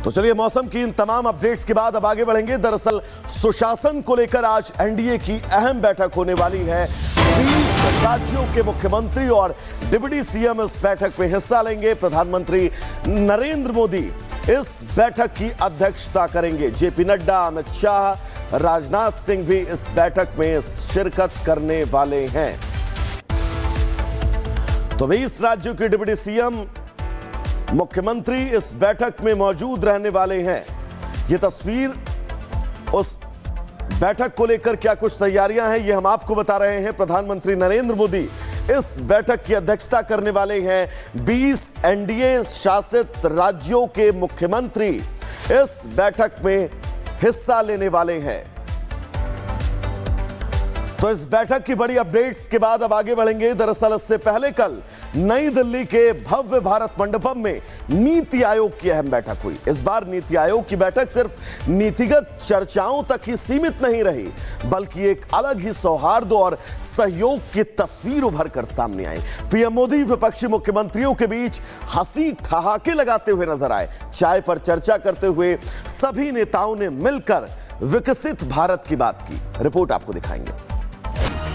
तो चलिए मौसम की इन तमाम अपडेट्स के बाद अब आगे बढ़ेंगे। दरअसल सुशासन को लेकर आज एनडीए की अहम बैठक होने वाली है। 20 राज्यों के मुख्यमंत्री और डिप्टी सीएम इस बैठक में हिस्सा लेंगे। प्रधानमंत्री नरेंद्र मोदी इस बैठक की अध्यक्षता करेंगे। जेपी नड्डा, अमित शाह, राजनाथ सिंह भी इस बैठक में शिरकत करने वाले हैं। तो 20 राज्यों के डिप्टी सीएम, मुख्यमंत्री इस बैठक में मौजूद रहने वाले हैं। यह तस्वीर उस बैठक को लेकर क्या कुछ तैयारियां हैं, यह हम आपको बता रहे हैं। प्रधानमंत्री नरेंद्र मोदी इस बैठक की अध्यक्षता करने वाले हैं। 20 एनडीए शासित राज्यों के मुख्यमंत्री इस बैठक में हिस्सा लेने वाले हैं। तो इस बैठक की बड़ी अपडेट्स के बाद अब आगे बढ़ेंगे। दरअसल इससे पहले कल नई दिल्ली के भव्य भारत मंडपम में नीति आयोग की अहम बैठक हुई। इस बार नीति आयोग की बैठक सिर्फ नीतिगत चर्चाओं तक ही सीमित नहीं रही, बल्कि एक अलग ही सौहार्द और सहयोग की तस्वीर उभर कर सामने आई। पीएम मोदी विपक्षी मुख्यमंत्रियों के बीच हंसी ठहाके लगाते हुए नजर आए। चाय पर चर्चा करते हुए सभी नेताओं ने मिलकर विकसित भारत की बात की। रिपोर्ट आपको दिखाएंगे।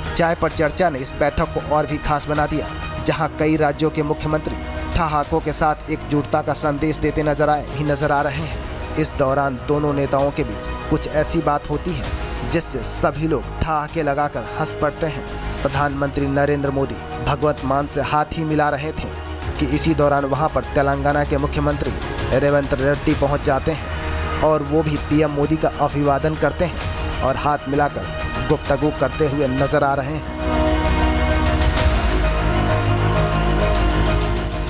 चाय पर चर्चा ने इस बैठक को और भी खास बना दिया, जहां कई राज्यों के मुख्यमंत्री ठहाकों के साथ एकजुटता का संदेश देते नजर आ रहे हैं। इस दौरान दोनों नेताओं के बीच कुछ ऐसी बात होती है जिससे सभी लोग ठहाके लगाकर हंस पड़ते हैं। प्रधानमंत्री नरेंद्र मोदी भगवत मान से हाथ ही मिला रहे थे कि इसी दौरान वहां पर तेलंगाना के मुख्यमंत्री रेवंत रेड्डी पहुंच जाते हैं और वो भी पीएम मोदी का अभिवादन करते हैं और हाथ मिलाकर गुफ्तगू करते हुए नजर आ रहे हैं।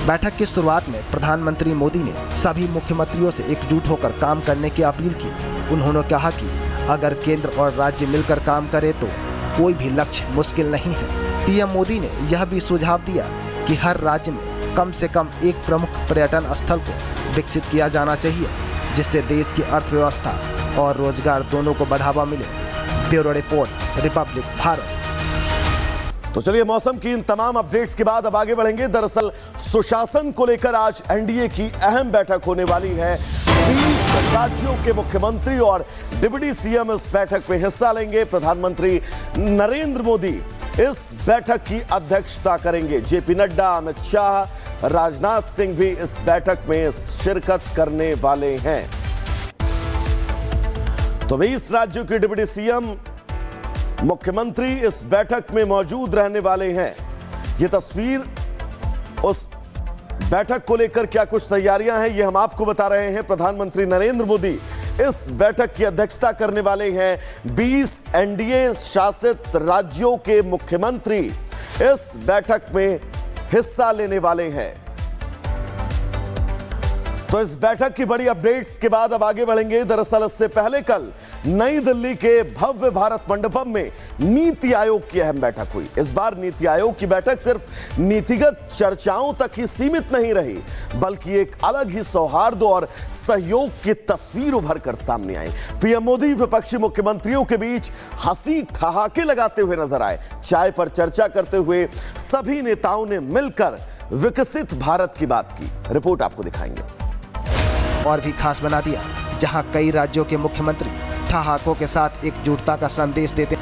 बैठक की शुरुआत में प्रधानमंत्री मोदी ने सभी मुख्यमंत्रियों से एकजुट होकर काम करने की अपील की। उन्होंने कहा कि अगर केंद्र और राज्य मिलकर काम करे तो कोई भी लक्ष्य मुश्किल नहीं है। पीएम मोदी ने यह भी सुझाव दिया कि हर राज्य में कम से कम एक प्रमुख पर्यटन स्थल को विकसित किया जाना चाहिए, जिससे देश की अर्थव्यवस्था और रोजगार दोनों को बढ़ावा मिले। Bureau report, Republic Bharat. तो चलिए मौसम की इन तमाम अपडेट्स के बाद अब आगे बढ़ेंगे। दरअसल सुशासन को लेकर आज एनडीए की अहम बैठक होने वाली है। 20 राज्यों के मुख्यमंत्री और डिप्टी सीएम इस बैठक में हिस्सा लेंगे। प्रधानमंत्री नरेंद्र मोदी इस बैठक की अध्यक्षता करेंगे। जेपी नड्डा, अमित शाह, राजनाथ सिंह भी इस बैठक में शिरकत करने वाले हैं। तो 20 राज्यों के डिप्टी सीएम, मुख्यमंत्री इस बैठक में मौजूद रहने वाले हैं। यह तस्वीर उस बैठक को लेकर क्या कुछ तैयारियां हैं, यह हम आपको बता रहे हैं। प्रधानमंत्री नरेंद्र मोदी इस बैठक की अध्यक्षता करने वाले हैं। 20 एनडीए शासित राज्यों के मुख्यमंत्री इस बैठक में हिस्सा लेने वाले हैं। तो इस बैठक की बड़ी अपडेट्स के बाद अब आगे बढ़ेंगे। दरअसल इससे पहले कल नई दिल्ली के भव्य भारत मंडपम में नीति आयोग की अहम बैठक हुई। इस बार नीति आयोग की बैठक सिर्फ नीतिगत चर्चाओं तक ही सीमित नहीं रही, बल्कि एक अलग ही सौहार्द और सहयोग की तस्वीर उभर कर सामने आई। पीएम मोदी विपक्षी मुख्यमंत्रियों के बीच हंसी ठहाके लगाते हुए नजर आए। चाय पर चर्चा करते हुए सभी नेताओं ने मिलकर विकसित भारत की बात की। रिपोर्ट आपको दिखाएंगे। और भी खास बना दिया, जहां कई राज्यों के मुख्यमंत्री ठहाकों के साथ एकजुटता का संदेश देते।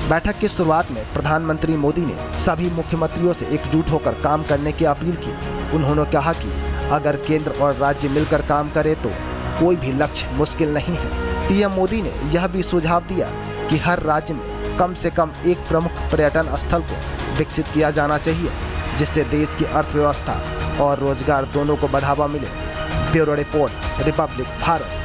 बैठक की शुरुआत में प्रधानमंत्री मोदी ने सभी मुख्यमंत्रियों से एकजुट होकर काम करने की अपील की। उन्होंने कहा कि अगर केंद्र और राज्य मिलकर काम करे तो कोई भी लक्ष्य मुश्किल नहीं है। पीएम मोदी ने यह भी सुझाव दिया कि हर राज्य में कम से कम एक प्रमुख पर्यटन स्थल को विकसित किया जाना चाहिए, जिससे देश की अर्थव्यवस्था और रोजगार दोनों को बढ़ावा मिले। Bureau report, Republic Bharat.